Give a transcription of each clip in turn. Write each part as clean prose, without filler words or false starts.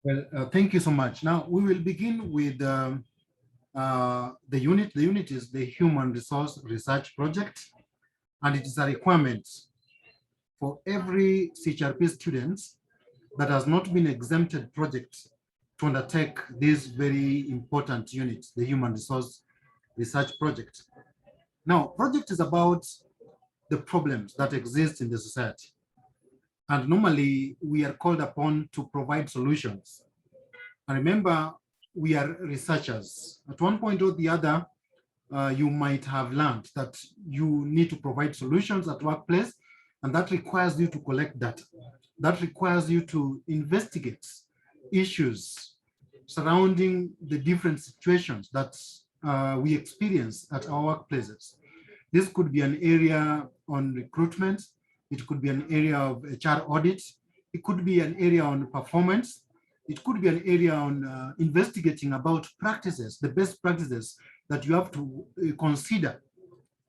Well, thank you so much. Now we will begin with the unit. The unit is the Human Resource Research Project, and it is a requirement for every CHRP students that has not been exempted project to undertake this very important unit, the Human Resource Research Project. Now, project is about the problems that exist in the society. And normally we are called upon to provide solutions. And remember, we are researchers. At one point or the other, you might have learned that you need to provide solutions at workplace, and that requires you to collect data. That requires you to investigate issues surrounding the different situations that we experience at our workplaces. This could be an area on recruitment. It could be an area of HR audit. It could be an area on performance. It could be an area on investigating about practices, the best practices that you have to consider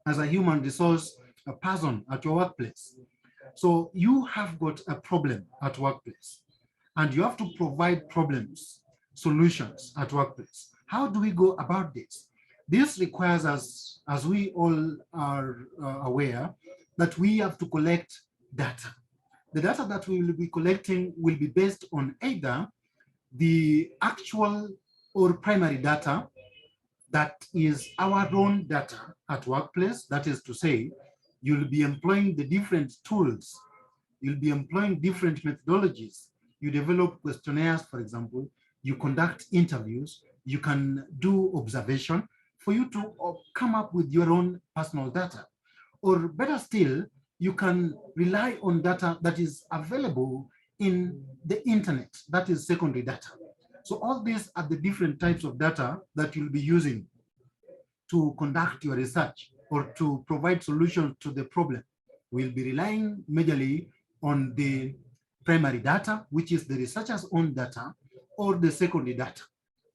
as a human resource person at your workplace. So you have got a problem at workplace and you have to provide problems, solutions at workplace. How do we go about this? This requires us, as we all are aware, that we have to collect data. The data that we will be collecting will be based on either the actual or primary data that is our own data at workplace. That is to say, you'll be employing the different tools, you'll be employing different methodologies. You develop questionnaires, for example, you conduct interviews, you can do observation for you to come up with your own personal data. Or better still, you can rely on data that is available in the internet, that is secondary data. So all these are the different types of data that you'll be using to conduct your research or to provide solutions to the problem. We'll be relying majorly on the primary data, which is the researcher's own data, or the secondary data,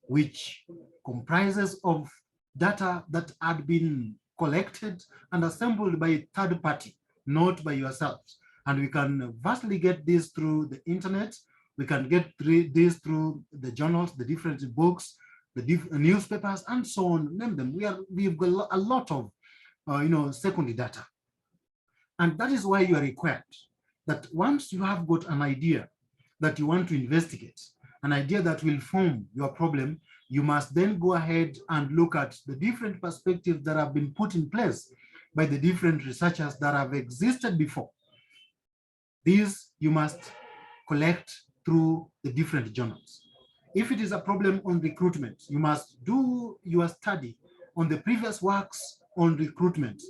which comprises of data that had been collected and assembled by a third party, not by yourselves. And we can vastly get this through the internet. We can get this through the journals, the different books, the newspapers, and so on. Name them. We've got a lot of secondary data, and that is why you are required that once you have got an idea that you want to investigate, an idea that will form your problem, you must then go ahead and look at the different perspectives that have been put in place by the different researchers that have existed before. These you must collect through the different journals. If it is a problem on recruitment, you must do your study on the previous works on recruitment,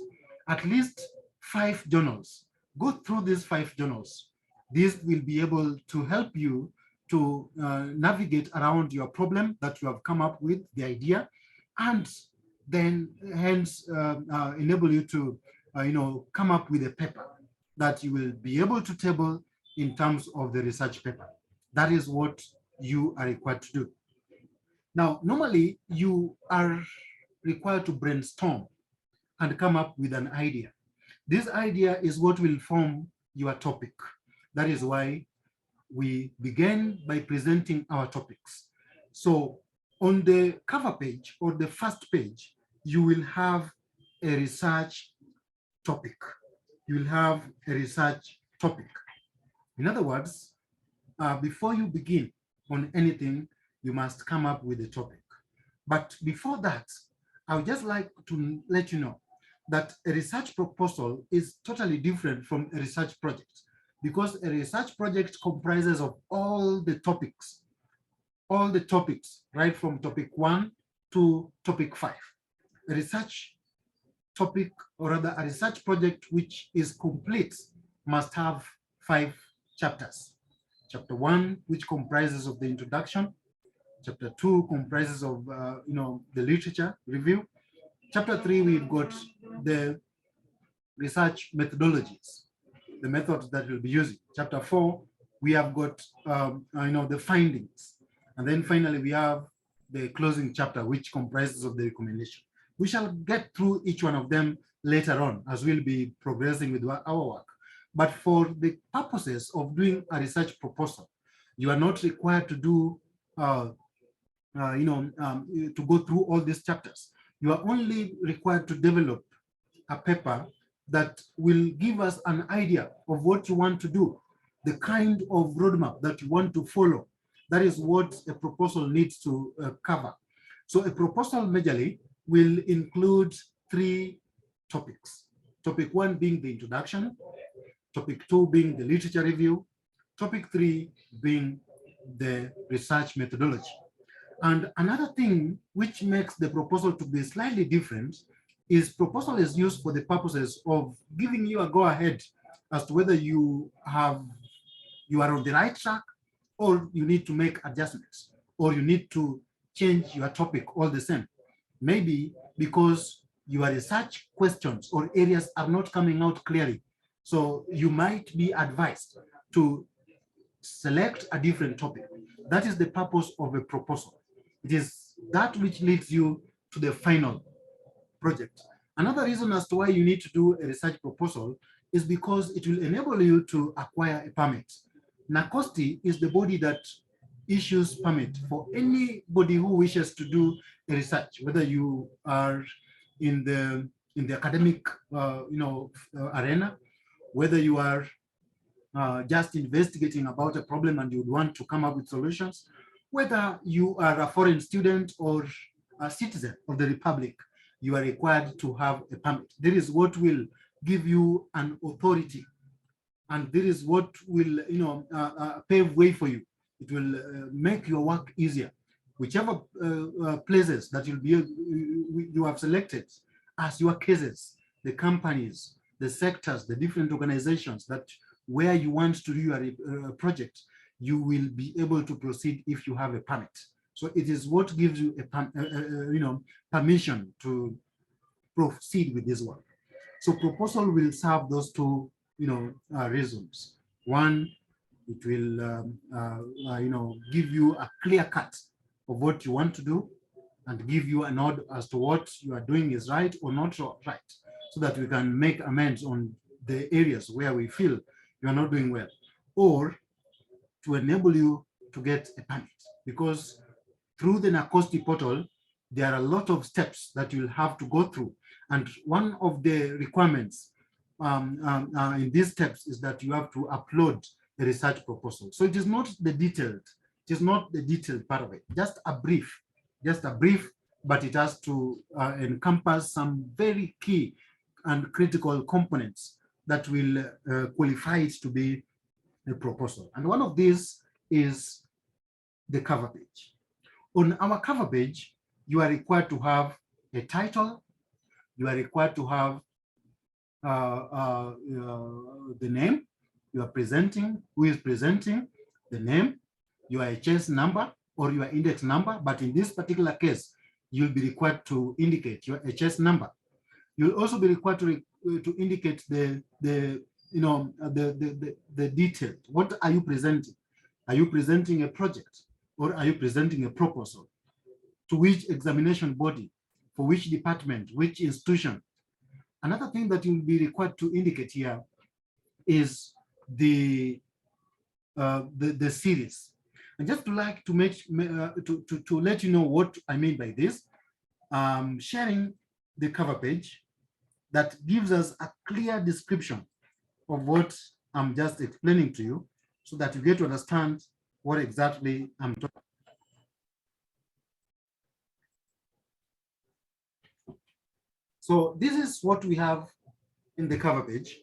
at least 5 journals. Go through these 5 journals. This will be able to help you to navigate around your problem that you have come up with, the idea, and then hence enable you to come up with a paper that you will be able to table in terms of the research paper. That is what you are required to do. Now, normally you are required to brainstorm and come up with an idea. This idea is what will form your topic. That is why we begin by presenting our topics. So on the cover page or the first page, you will have a research topic. You will have a research topic. In other words, before you begin on anything, you must come up with a topic. But before that, I would just like to let you know that a research proposal is totally different from a research project, because a research project comprises of all the topics, right from topic 1 to topic 5. A research topic, or rather a research project which is complete, must have 5 chapters. Chapter 1, which comprises of the introduction. Chapter 2 comprises of the literature review. Chapter 3, we've got the research methodologies, the methods that we'll be using. Chapter 4, we have got the findings, and then finally we have the closing chapter, which comprises of the recommendation. We shall get through each one of them later on as we'll be progressing with our work. But for the purposes of doing a research proposal, You are not required to do, to go through all these chapters. You are only required to develop a paper that will give us an idea of what you want to do, the kind of roadmap that you want to follow. That is what a proposal needs to cover. So a proposal majorly will include 3 topics. Topic 1 being the introduction, topic 2 being the literature review, topic 3 being the research methodology. And another thing which makes the proposal to be slightly different is proposal is used for the purposes of giving you a go-ahead as to whether you are on the right track, or you need to make adjustments, or you need to change your topic all the same. Maybe because your research questions or areas are not coming out clearly. So you might be advised to select a different topic. That is the purpose of a proposal. It is that which leads you to the final project. Another reason as to why you need to do a research proposal is because it will enable you to acquire a permit. NACOSTI is the body that issues permit for anybody who wishes to do a research, whether you are in the academic arena, whether you are just investigating about a problem and you would want to come up with solutions, whether you are a foreign student or a citizen of the Republic, you are required to have a permit. This is what will give you an authority, and this is what will pave way for you. It will make your work easier. Whichever places that you have selected as your cases, the companies, the sectors, the different organizations that where you want to do your project, you will be able to proceed if you have a permit. So it is what gives you a permission to proceed with this work. So proposal will serve those 2 reasons. One, it will give you a clear cut of what you want to do and give you a nod as to what you are doing is right or not right, so that we can make amends on the areas where we feel you are not doing well, or to enable you to get a permit. Because through the NACOSTI portal, there are a lot of steps that you'll have to go through. And one of the requirements in these steps is that you have to upload a research proposal. So it is not the detailed part of it, just a brief, but it has to encompass some very key and critical components that will qualify it to be a proposal. And one of these is the cover page. On our cover page, you are required to have a title, you are required to have the name you are presenting, who is presenting, the name, your HS number or your index number, but in this particular case, you'll be required to indicate your HS number. You'll also be required to indicate the detail. What are you presenting? Are you presenting a project, or are you presenting a proposal? To which examination body, for which department, which institution? Another thing that you'll be required to indicate here is the series. And just to like to make to let you know what I mean by this, sharing the cover page that gives us a clear description of what I'm just explaining to you, so that you get to understand what exactly I'm talking about. So this is what we have in the cover page.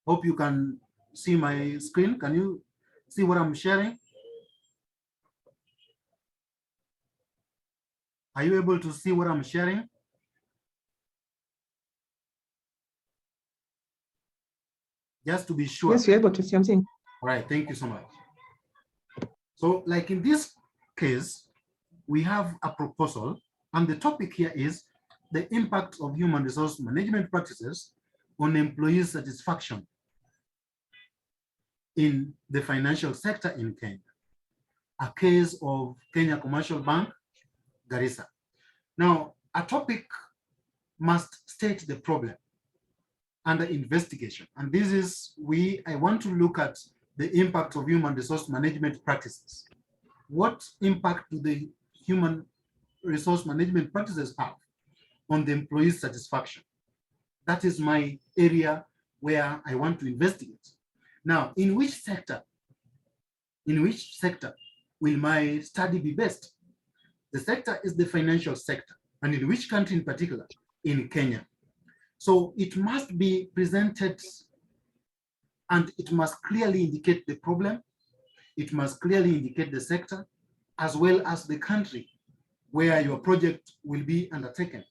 Hope you can see my screen. Can you see what I'm sharing? Are you able to see what I'm sharing? Just to be sure. Yes, you're able to see something. All right, thank you so much. So like in this case, we have a proposal, and the topic here is the impact of human resource management practices on employee satisfaction in the financial sector in Kenya. A case of Kenya Commercial Bank, Garissa. Now, a topic must state the problem under investigation. And this is, I want to look at the impact of human resource management practices. What impact do the human resource management practices have on the employee satisfaction? That is my area where I want to investigate. Now, in which sector will my study be based? The sector is the financial sector. And in which country in particular? In Kenya. So it must be presented and it must clearly indicate the problem. It must clearly indicate the sector as well as the country where your project will be undertaken.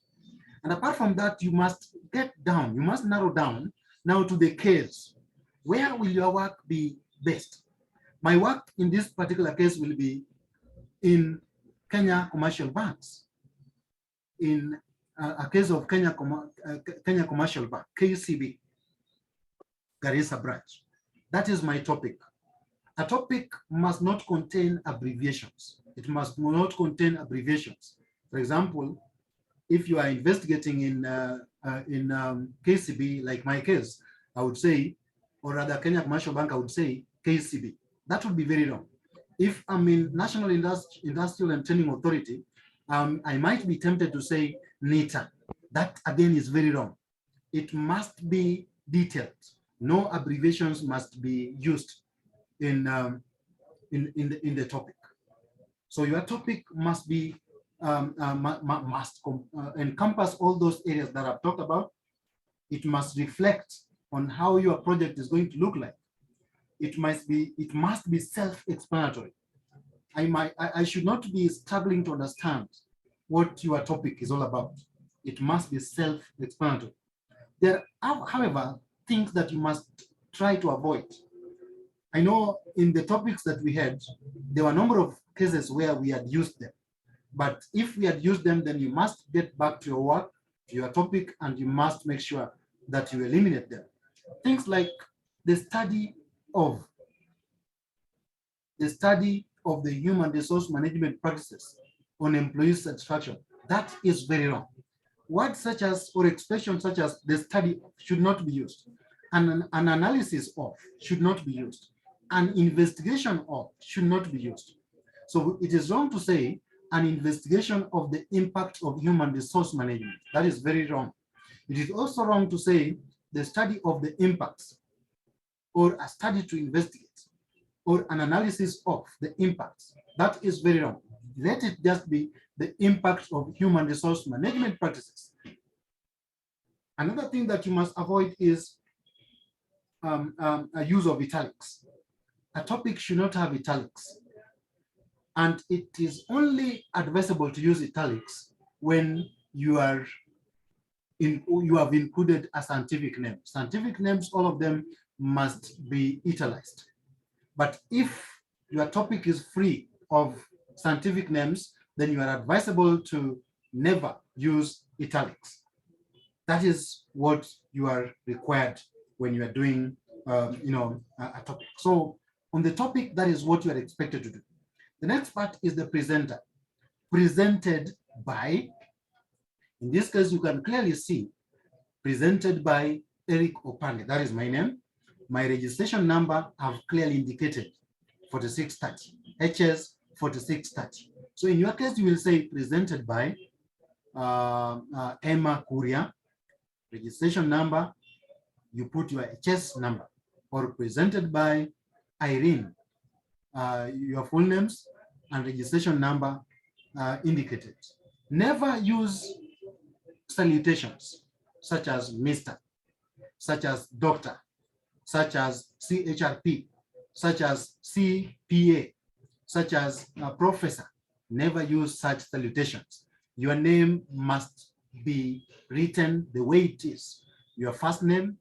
And apart from that, you must get down, you must narrow down now to the case. Where will your work be based? My work in this particular case will be in Kenya Commercial Banks. In a case of Kenya Commercial Bank, KCB, Garissa branch. That is my topic. A topic must not contain abbreviations. It must not contain abbreviations. For example, if you are investigating in KCB, like my case, I would say, or rather Kenya Commercial Bank, I would say KCB. That would be very wrong. If I'm in National Industrial and Training Authority, I might be tempted to say NITA. That again is very wrong. It must be detailed. No abbreviations must be used in the topic. So your topic must be encompass all those areas that I've talked about. It must reflect on how your project is going to look like. It must be self-explanatory. I should not be struggling to understand what your topic is all about. It must be self-explanatory. There are, however, things that you must try to avoid. I know in the topics that we had, there were a number of cases where we had used them. But if we had used them, then you must get back to your work, to your topic, and you must make sure that you eliminate them. Things like the study of the human resource management practices on employee satisfaction. That is very wrong. Words such as, or expressions such as the study of should not be used. And an analysis of should not be used. An investigation of should not be used. So it is wrong to say an investigation of the impact of human resource management. That is very wrong. It is also wrong to say the study of the impacts, or a study to investigate, or an analysis of the impacts. That is very wrong. Let it just be the impact of human resource management practices. Another thing that you must avoid is a use of italics. A topic should not have italics. And it is only advisable to use italics when you have included a scientific name. Scientific names, all of them must be italicized. But if your topic is free of scientific names, then you are advisable to never use italics. That is what you are required when you are doing a topic. So on the topic, that is what you are expected to do. The next part is the presenter. Presented by, in this case, you can clearly see, presented by Eric Opande. That is my name. My registration number I've clearly indicated, 4630, HS 4630. So in your case, you will say presented by Emma Kuria, registration number, you put your HS number, or presented by Irene, your full names and registration number indicated. Never use salutations such as Mr., such as Doctor, such as CHRP, such as CPA, such as Professor. Never use such salutations. Your name must be written the way it is. Your first name,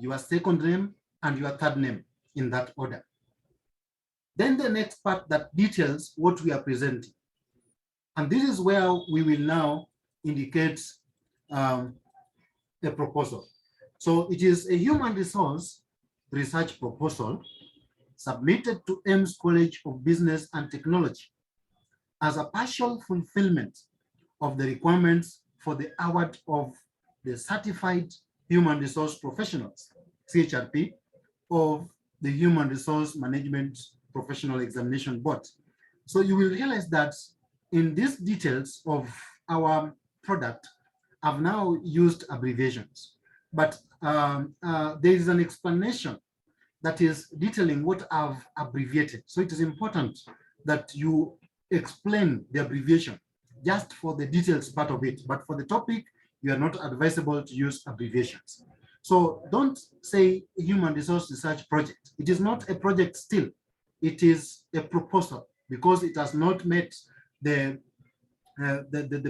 your second name, and your third name in that order. Then the next part that details what we are presenting. And this is where we will now indicate the proposal. So it is a human resource research proposal submitted to Ames College of Business and Technology as a partial fulfillment of the requirements for the award of the Certified Human Resource Professionals, CHRP, of the Human Resource Management Professional Examination Board. So you will realize that in these details of our product, I've now used abbreviations, but there is an explanation that is detailing what I've abbreviated. So it is important that you explain the abbreviation just for the details part of it, but for the topic, you are not advisable to use abbreviations. So don't say human resource research project. It is not a project still. It is a proposal because it has not met the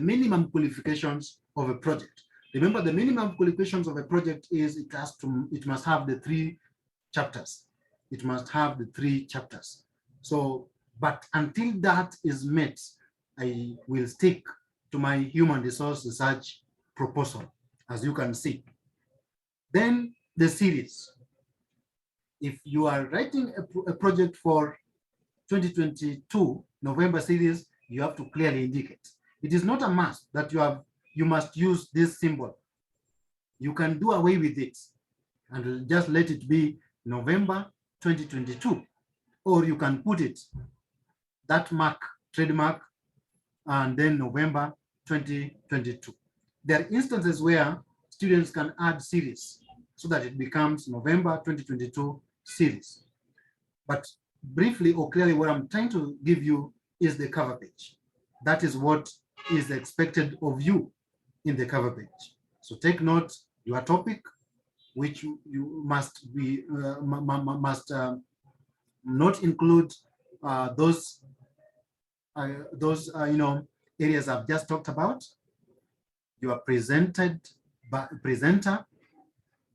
minimum qualifications of a project. Remember, the minimum qualifications of a project is it must have the 3 chapters. It must have the 3 chapters. So, but until that is met, I will stick to my human resource research proposal, as you can see. Then the series. If you are writing a project for 2022 November series, you have to clearly indicate. It is not a must that you must use this symbol. You can do away with it and just let it be November 2022, or you can put it, that mark, trademark, and then November 2022. There are instances where students can add series so that it becomes November 2022 series. But briefly or clearly, what I'm trying to give you is the cover page. That is what is expected of you in the cover page. So take note, your topic, which you must be not include those areas I've just talked about. You are presented by presenter,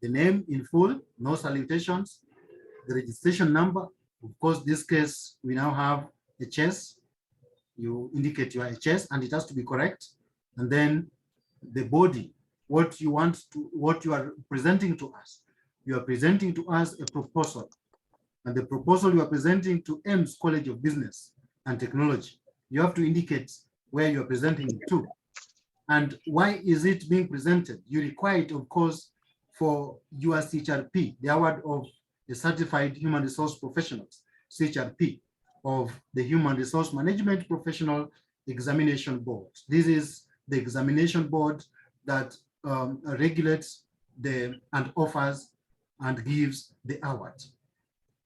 the name in full, no salutations, the registration number. Of course, this case we now have HS. You indicate your HS, and it has to be correct. And then the body, what you are presenting to us. You are presenting to us a proposal, and the proposal you are presenting to Ames College of Business and Technology. You have to indicate where you are presenting it to, and why is it being presented. You require it, of course, for your CHRP, the award of the Certified Human Resource Professionals, CHRP, of the Human Resource Management Professional Examination Board. This is the examination board that regulates and offers and gives the award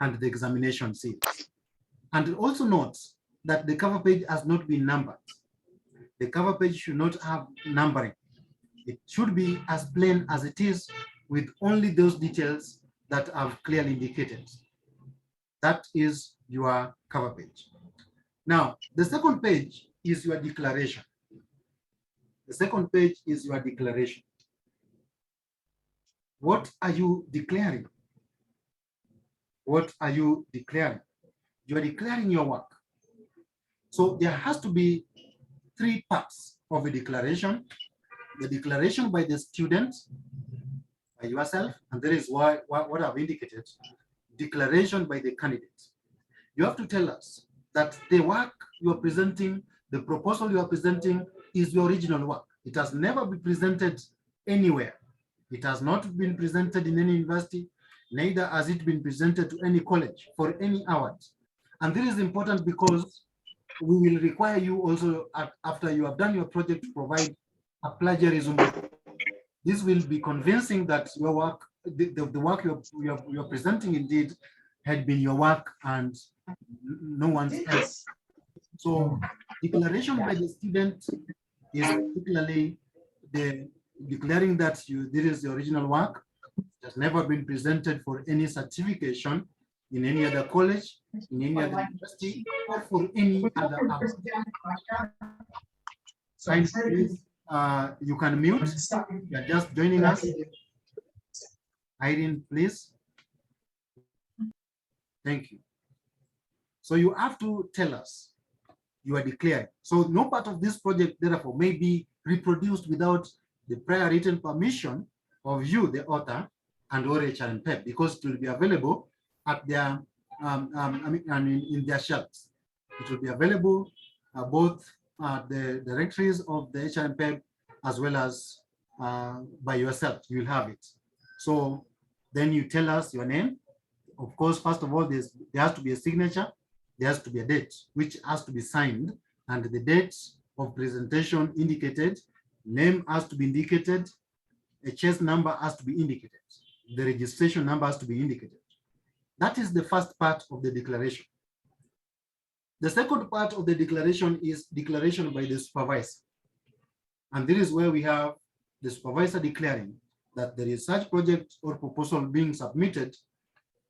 and the examination series. And also notes that the cover page has not been numbered. The cover page should not have numbering. It should be as plain as it is, with only those details that I've clearly indicated. That is your cover page. Now, the second page is your declaration. The second page is your declaration. What are you declaring? What are you declaring? You are declaring your work. So there has to be 3 parts of a declaration. The declaration by the student, by yourself, and there is what I've indicated, declaration by the candidate. You have to tell us that the work you are presenting, the proposal you are presenting, is your original work. It has never been presented anywhere. It has not been presented in any university, neither has it been presented to any college for any award. And this is important because we will require you also, after you have done your project, to provide a plagiarism. This will be convincing that your work, the work you're presenting indeed had been your work and no one's else. So declaration by the student is particularly declaring that this is the original work. It has never been presented for any certification in any other college, in any other university, or for any other award. Sign, please, you can mute. You're just joining us. Irene, please. Thank you. So you have to tell us you are declaring. So no part of this project, therefore, may be reproduced without the prior written permission of you, the author, and or HRMPEP, because it will be available at their in their shelves. It will be available both at the directories of the HRMPEP as well as by yourself. You will have it. So then you tell us your name, of course, first of all, there has to be a signature, there has to be a date, which has to be signed, and the date of presentation indicated, name has to be indicated, a chest number has to be indicated, the registration number has to be indicated. That is the first part of the declaration. The second part of the declaration is declaration by the supervisor. And this is where we have the supervisor that there is such project or proposal being submitted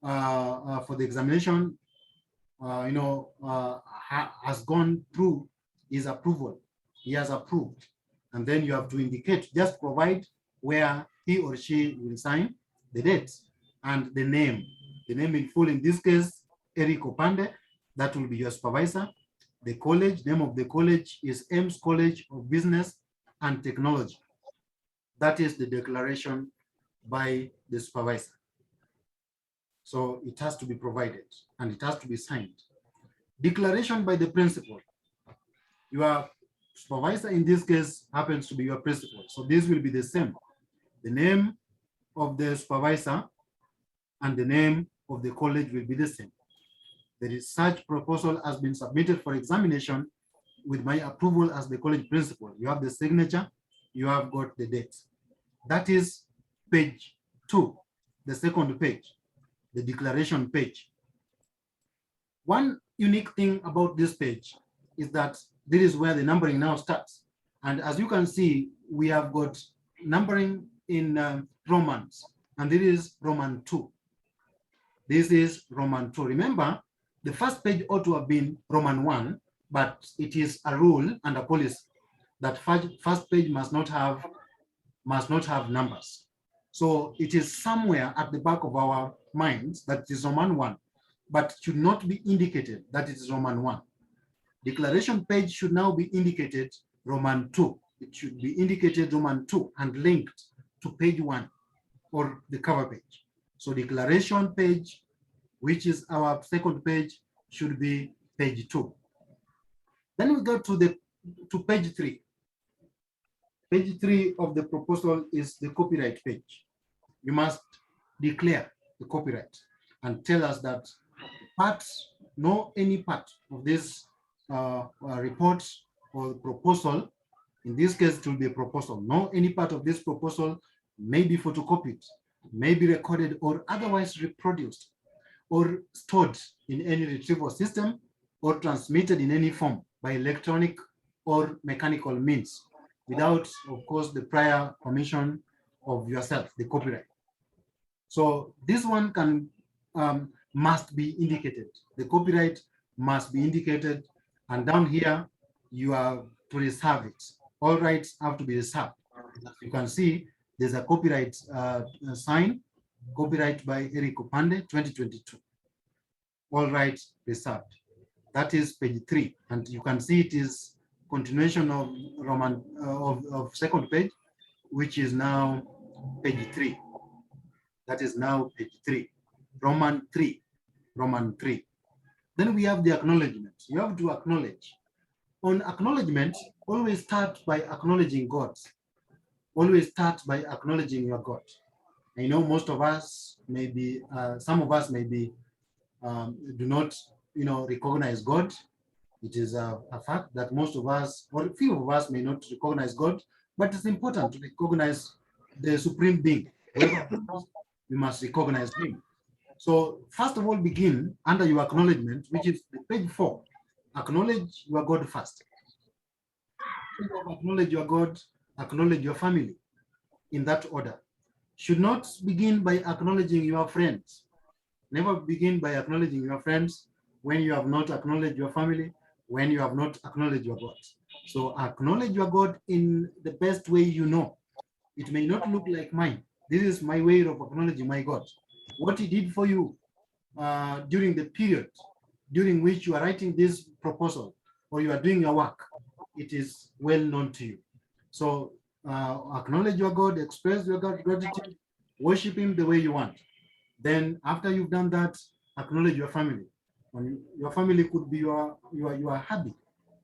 for the examination, has gone through his approval. He has approved. And then you have to indicate, just provide where he or she will sign, the date and the name in full. In this case, Eric Opande, that will be your supervisor. The college, name of the college is Ames College of Business and Technology. That is the declaration by the supervisor. So it has to be provided and it has to be signed. Declaration by the principal. Your supervisor in this case happens to be your principal. So this will be the same. The name of the supervisor and the name of the college will be the same. The research proposal has been submitted for examination with my approval as the college principal. You have the signature, you have got the date. That is page 2, the second page, the declaration page. One unique thing about this page is that this is where the numbering now starts. And as you can see, we have got numbering in Romans, and this is Roman 2. This is Roman 2. Remember, the first page ought to have been Roman 1, but it is a rule and a policy that first page must not have numbers. So it is somewhere at the back of our minds that it is Roman 1, but should not be indicated that it is Roman 1. Declaration page should now be indicated Roman 2. It should be indicated Roman 2 and linked to page 1 or the cover page. So declaration page, which is our second page, should be page 2. Then we go to page 3. Page 3 of the proposal is the copyright page. You must declare the copyright and tell us that any part of this report or proposal, in this case it will be a proposal, any part of this proposal may be photocopied, may be recorded or otherwise reproduced or stored in any retrieval system or transmitted in any form by electronic or mechanical means without, of course, the prior permission of yourself, the copyright. So this one must be indicated. The copyright must be indicated, and down here you are to reserve it. All rights have to be reserved. As you can see, there's a copyright sign, copyright by Eric Opande, 2022. All rights reserved. That is page 3, and you can see it is continuation of Roman of second page, which is now page 3. That is now page 3, Roman 3. Then we have the acknowledgement. You have to acknowledge. On acknowledgement, always start by acknowledging God. Always start by acknowledging your God. I know most of us maybe, some of us maybe do not, recognize God. It is a fact that most of us, or few of us, may not recognize God, but it's important to recognize the supreme being. You must recognize him. So first of all, begin under your acknowledgement, which is page 4. Acknowledge your God first. Acknowledge your God, acknowledge your family in that order. Should not begin by acknowledging your friends. Never begin by acknowledging your friends when you have not acknowledged your family, when you have not acknowledged your God. So acknowledge your God in the best way you know. It may not look like mine. This is my way of acknowledging my God. What he did for you during the period during which you are writing this proposal or you are doing your work, it is well known to you. So acknowledge your God, express your God gratitude, worship him the way you want. Then after you've done that, acknowledge your family. And your family could be your hubby.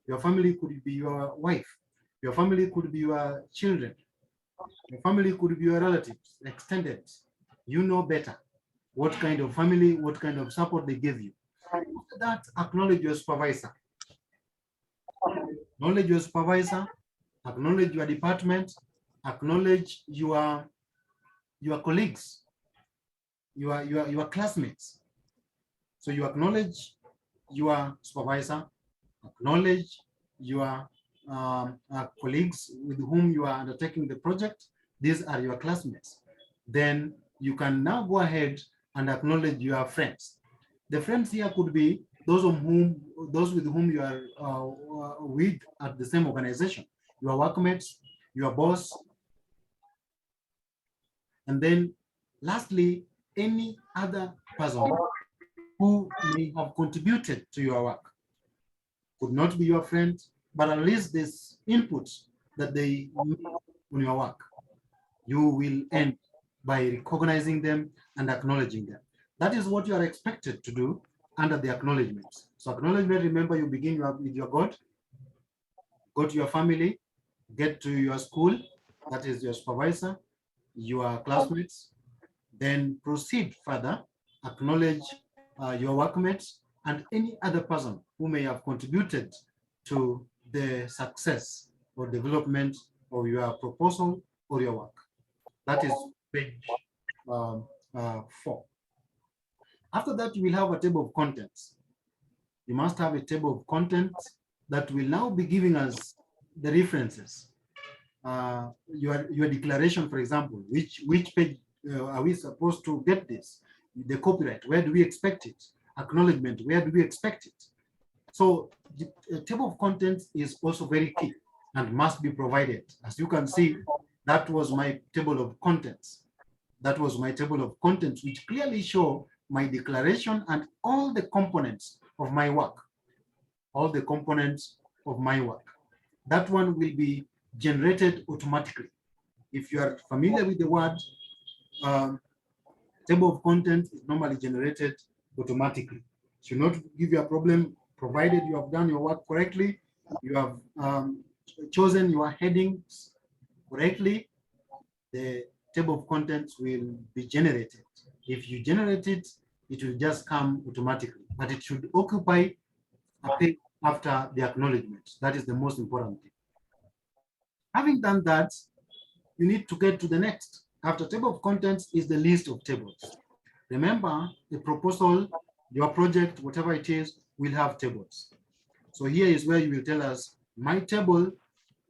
Your family could be your wife. Your family could be your children. Your family could be your relatives, extended. You know better. what kind of family, what kind of support they give you. After that, acknowledge your supervisor. Acknowledge your supervisor, acknowledge your department, acknowledge your colleagues, your classmates. So you acknowledge your supervisor, acknowledge your colleagues with whom you are undertaking the project. These are your classmates. Then you can now go ahead and acknowledge your friends. The friends here could be those with whom you are with at the same organization, your workmates, your boss, and then lastly, any other person who may have contributed to your work. Could not be your friend, but at least this input that they make on your work, you will end by recognizing them and acknowledging them. That is what you are expected to do under the acknowledgements. So acknowledgement, remember, you begin with your God, go to your family, get to your school, that is your supervisor, your classmates, then proceed further, acknowledge your workmates and any other person who may have contributed to the success or development of your proposal or your work. That is page 4. After that, you will have a table of contents. You must have a table of contents that will now be giving us the references. Your declaration, for example, which page are we supposed to get this? The copyright, where do we expect it? Acknowledgement, where do we expect it? So the table of contents is also very key and must be provided. As you can see, that was my table of contents. That was my table of contents, which clearly show my declaration and all the components of my work. All the components of my work. That one will be generated automatically. If you are familiar with the word, table of contents is normally generated automatically. Should not give you a problem, provided you have done your work correctly, you have chosen your headings correctly, the table of contents will be generated. If you generate it, it will just come automatically, but it should occupy a page after the acknowledgement. That is the most important thing. Having done that, you need to get to the next. After table of contents is the list of tables. Remember, the proposal, your project, whatever it is, will have tables. So here is where you will tell us, my table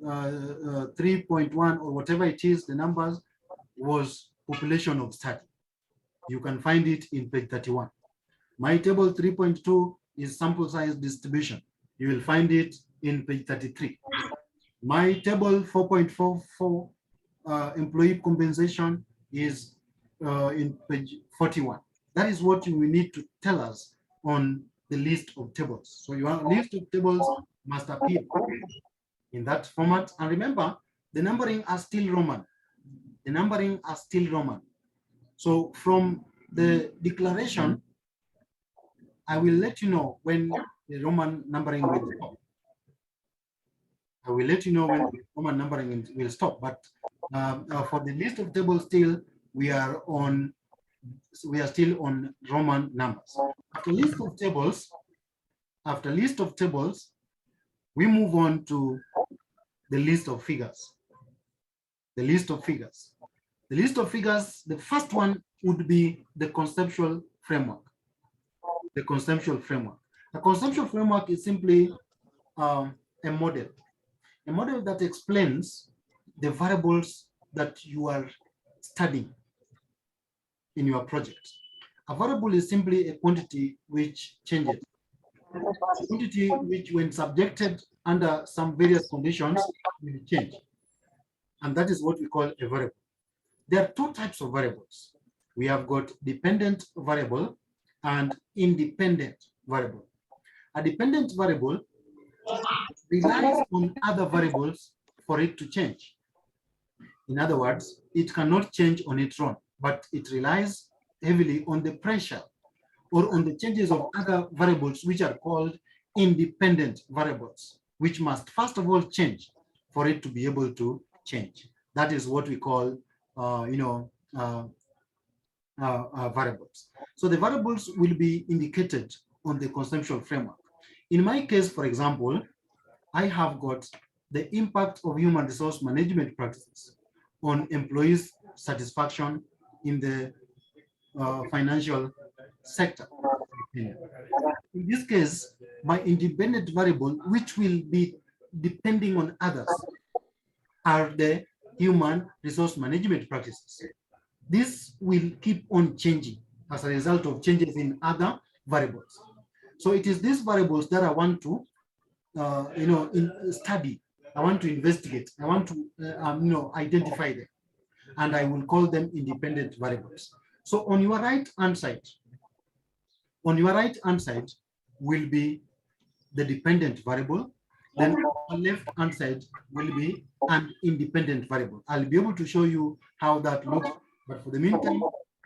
3.1 or whatever it is, the numbers, was population of study. You can find it in page 31. My table 3.2 is sample size distribution. You will find it in page 33. My table 4.44 employee compensation is in page 41. That is what you will need to tell us on the list of tables. So your list of tables must appear in that format. And remember, the numbering are still Roman. The numbering are still Roman. So from the declaration, I will let you know when the Roman numbering will stop. I will let you know when the Roman numbering will stop. But for the list of tables, still we are still on Roman numbers. After list of tables, we move on to the list of figures. The list of figures. The list of figures, the first one would be the conceptual framework. The conceptual framework. A conceptual framework is simply a model that explains the variables that you are studying in your project. A variable is simply a quantity which changes. A quantity which, when subjected under some various conditions, will change. And that is what we call a variable. There are two types of variables. We have got dependent variable and independent variable. A dependent variable relies on other variables for it to change. In other words, it cannot change on its own, but it relies heavily on the pressure or on the changes of other variables, which are called independent variables, which must first of all change for it to be able to change. That is what we call, variables. So the variables will be indicated on the conceptual framework. In my case, for example, I have got the impact of human resource management practices on employees' satisfaction in the financial sector. In this case, my independent variable, which will be depending on others, are the human resource management practices. This will keep on changing as a result of changes in other variables. So it is these variables that I want to, study. I want to investigate. I want to, identify them, and I will call them independent variables. So on your right hand side, will be the dependent variable. Then on the left hand side will be an independent variable. I'll be able to show you how that looks, but for the meantime,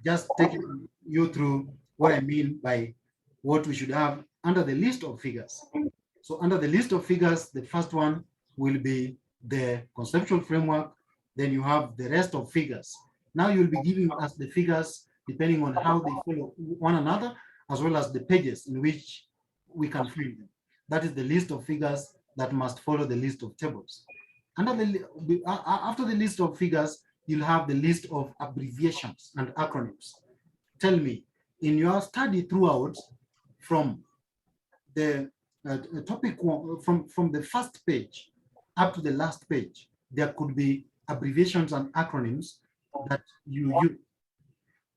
just taking you through what I mean by what we should have under the list of figures. So under the list of figures, the first one will be the conceptual framework. Then you have the rest of figures. Now you'll be giving us the figures depending on how they follow one another, as well as the pages in which we can find them. That is the list of figures that must follow the list of tables. After the list of figures, you'll have the list of abbreviations and acronyms. Tell me, in your study throughout, from the topic one, from the first page up to the last page, there could be abbreviations and acronyms that you use.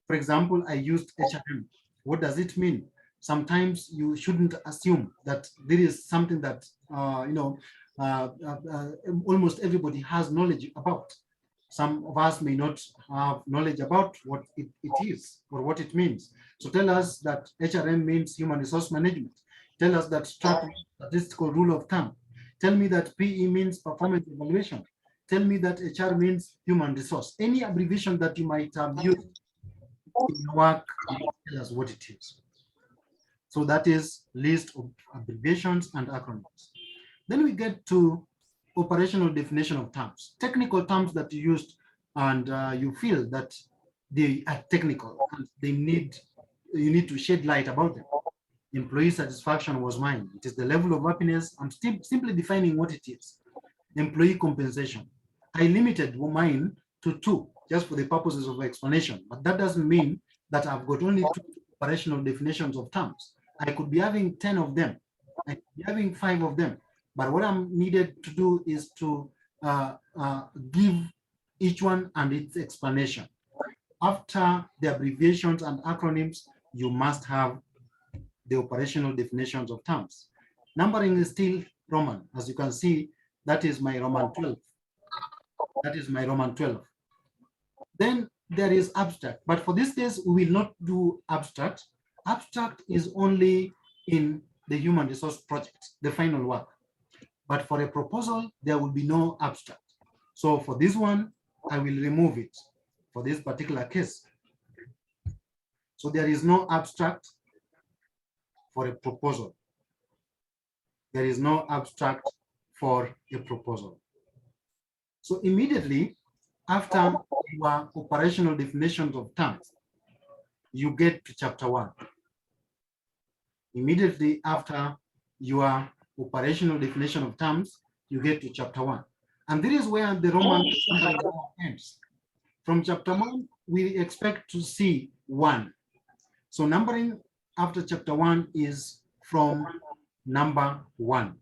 For example, I used HRM. What does it mean? Sometimes you shouldn't assume that there is something that almost everybody has knowledge about. Some of us may not have knowledge about what it is or what it means. So tell us that HRM means human resource management. Tell us that statistical rule of thumb. Tell me that PE means performance evaluation. Tell me that HR means human resource. Any abbreviation that you might have used in your work, tell us what it is. So that is list of abbreviations and acronyms. Then we get to operational definition of terms, technical terms that you used and you feel that they are technical and you need to shed light about them. Employee satisfaction was mine. It is the level of happiness. I'm still simply defining what it is. Employee compensation. I limited mine to 2 just for the purposes of explanation, but that doesn't mean that I've got only 2 operational definitions of terms. I could be having 10 of them. I could be having 5 of them. But what I'm needed to do is to give each one and its explanation. After the abbreviations and acronyms, you must have the operational definitions of terms. Numbering is still Roman. As you can see, that is my Roman 12. That is my Roman 12. Then there is abstract. But for this case, we will not do abstract. Abstract is only in the human resource project, the final work. But for a proposal, there will be no abstract. So for this one, I will remove it for this particular case. So there is no abstract for a proposal. There is no abstract for a proposal. So immediately after your operational definitions of terms, you get to chapter 1. Immediately after your operational definition of terms, you get to chapter 1. And this is where the Roman ends. From chapter 1, we expect to see 1. So numbering after chapter 1 is from number 1.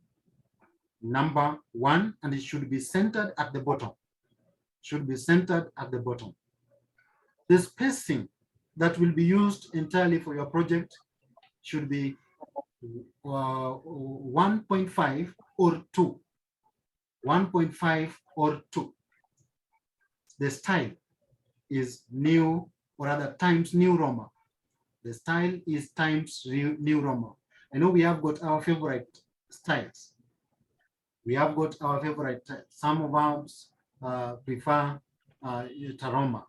Number 1, and it should be centered at the bottom. Should be centered at the bottom. The spacing that will be used entirely for your project should be 1.5 or 2. 1.5 or 2. The style is new, or rather Times New Roman. The style is Times New Roman. I know we have got our favorite styles. We have got our favorite. Some of us prefer Taroma.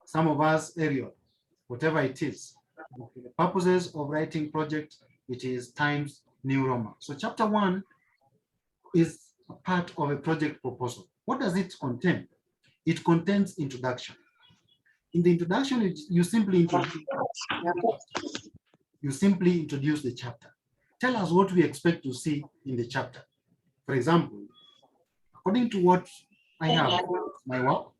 Some of us Arial, whatever it is. For the purposes of writing project, it is Times New Roman. So chapter 1 is a part of a project proposal. What does it contain? It contains introduction. In the introduction, you simply introduce the chapter. Tell us what we expect to see in the chapter. For example, according to what I have, my work,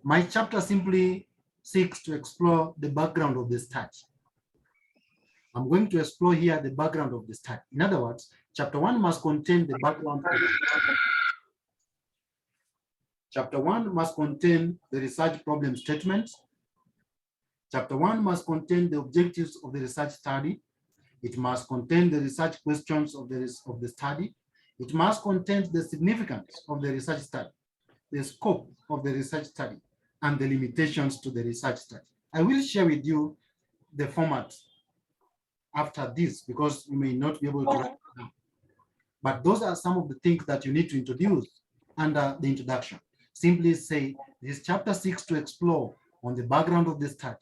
my chapter simply seeks to explore the background of the study. I'm going to explore here the background of the study. In other words, chapter 1 must contain the background. Chapter 1 must contain the research problem statement. Chapter 1 must contain the objectives of the research study. It must contain the research questions of the study. It must contain the significance of the research study, the scope of the research study, and the limitations to the research study. I will share with you the format after this because you may not be able to write it down. But those are some of the things that you need to introduce under the introduction. Simply say this chapter seeks to explore on the background of the study.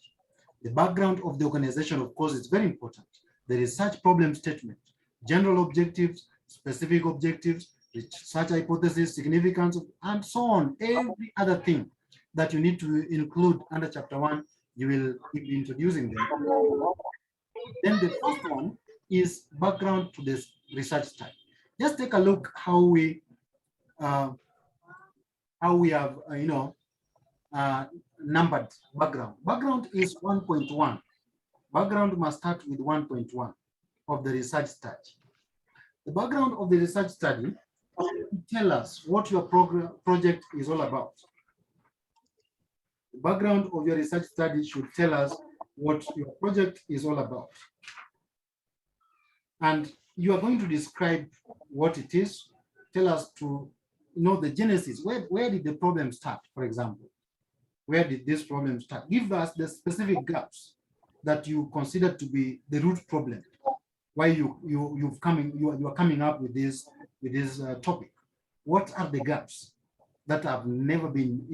The background of the organization, of course, is very important. The research problem statement, general objectives, specific objectives, research hypothesis, significance, and so on. Every other thing that you need to include under chapter 1, you will be introducing them. Then the first one is background to this research study. Just take a look how we have numbered background. Background is 1.1. Background must start with 1.1 of the research study. The background of the research study tell us what your project is all about. The background of your research study should tell us what your project is all about. And you are going to describe what it is, tell us to know the genesis. Where did the problem start, for example? Where did this problem start? Give us the specific gaps that you consider to be the root problem. Why you are coming up with this topic. What are the gaps that have never been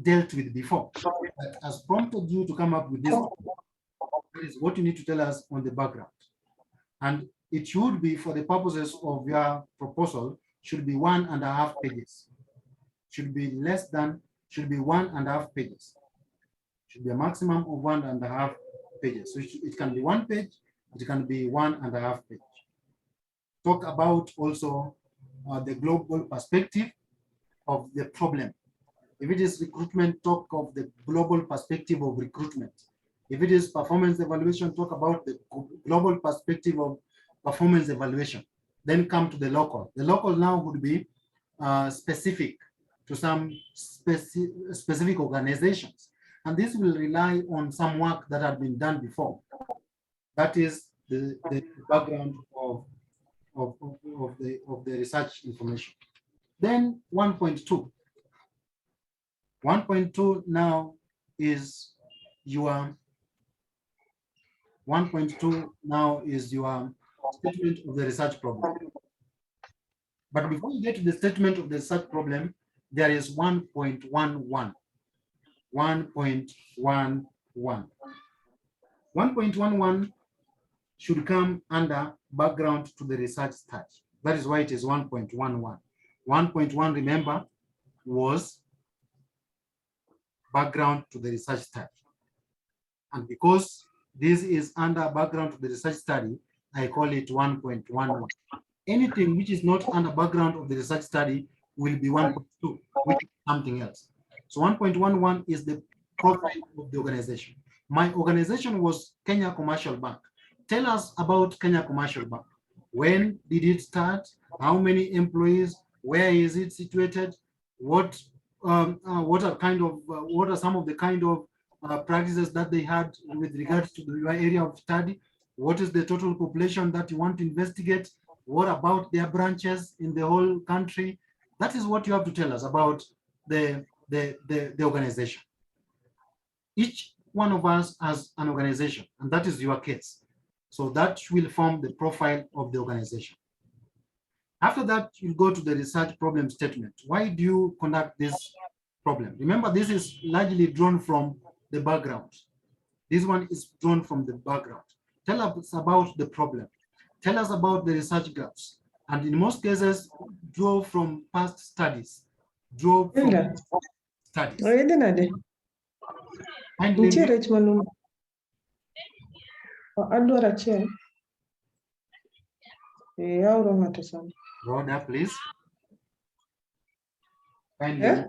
dealt with before that has prompted you to come up with this? That is what you need to tell us on the background. And it should be, for the purposes of your proposal, should be 1.5 pages. Should be 1.5 pages. Should be a maximum of 1.5 pages. So it can be 1 page, it can be 1.5 page. Talk about also the global perspective of the problem. If it is recruitment, talk of the global perspective of recruitment. If it is performance evaluation, talk about the global perspective of performance evaluation. Then come to the local. The local now would be specific to some specific organizations. And this will rely on some work that had been done before. That is the background of the research information. Then 1.2. 1.2 now is your 1.2 now is your statement of the research problem. But before you get to the statement of the research problem, there is 1.11. 1.11. 1.11 should come under background to the research study. That is why it is 1.11. 1.1, remember, was background to the research study. And because this is under background to the research study, I call it 1.11. Anything which is not under background of the research study will be 1.2, which is something else. So 1.11 is the profile of the organization. My organization was Kenya Commercial Bank. Tell us about Kenya Commercial Bank. When did it start? How many employees? Where is it situated? What are some of the kind of practices that they had with regards to the area of study? What is the total population that you want to investigate? What about their branches in the whole country? That is what you have to tell us about the organization. Each one of us has an organization, and that is your case. So that will form the profile of the organization. After that, you go to the research problem statement. Why do you conduct this problem? Remember, this is largely drawn from the background. This one is drawn from the background. Tell us about the problem. Tell us about the research gaps. And in most cases, draw from past studies. Draw from studies. Kindly Nitie rech malum. Adwaro achiel. Aoro ng'ato sani. Rhoda, please. Kindly, Eh?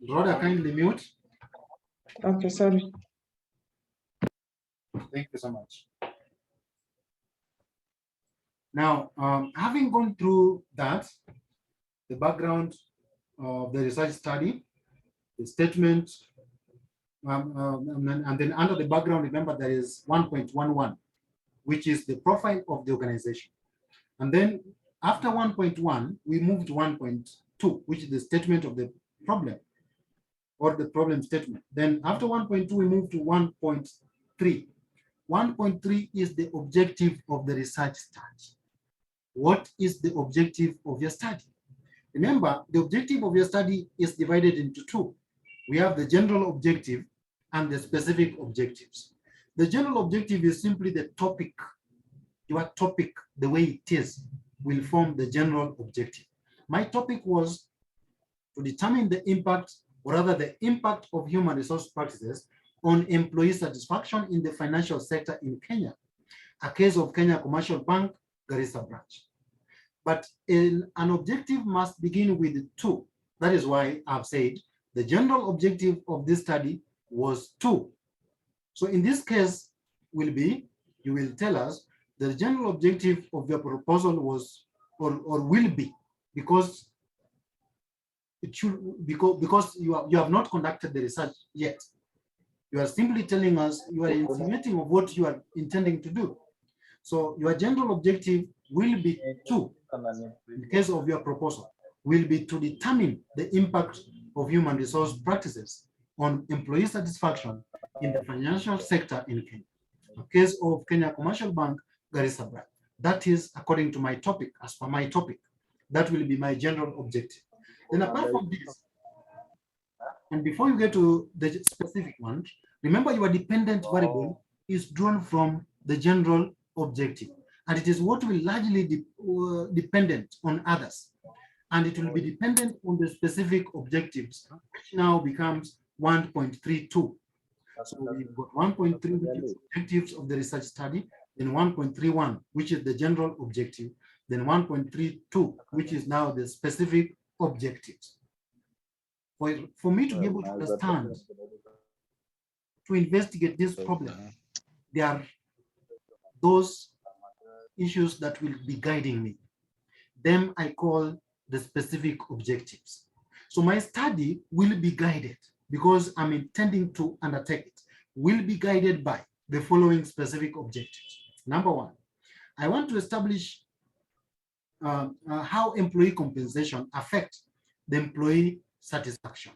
Rhoda, kindly mute. Okay, sorry. Thank you so much. Now, having gone through that, the background of the research study, the statement, and then under the background, remember there is 1.11, which is the profile of the organization. And then after 1.1, we moved to 1.2, which is the statement of the problem or the problem statement. Then after 1.2, we moved to 1.3. 1.3 is the objective of the research study. What is the objective of your study? Remember, the objective of your study is divided into two. We have the general objective and the specific objectives. The general objective is simply the topic. Your topic, the way it is, will form the general objective. My topic was to determine the impact, or rather the impact of human resource practices on employee satisfaction in the financial sector in Kenya, a case of Kenya Commercial Bank, Garissa branch. But an objective must begin with two. That is why I've said the general objective of this study was two. So in this case will be, you will tell us the general objective of your proposal was or will be, because it should, because you have not conducted the research yet. You are simply telling us, you are insinuating of what you are intending to do. So your general objective will be two, in case of your proposal, will be to determine the impact of human resource practices on employee satisfaction in the financial sector in Kenya. In case of Kenya Commercial Bank, Garissa branch. That is according to my topic, as per my topic. That will be my general objective. Then apart from this, and before you get to the specific one, remember your dependent variable is drawn from the general objective, and it is what will largely dependent on others, and it will be dependent on the specific objectives, which now becomes 1.32. So we've got 1.3, which is objectives of the research study, then 1.31, which is the general objective, then 1.32, which is now the specific objectives. For me to be able to understand, to investigate this problem, there are those issues that will be guiding me. Them I call the specific objectives. So my study will be guided, because I'm intending to undertake it, will be guided by the following specific objectives. Number one, I want to establish how employee compensation affects the employee satisfaction.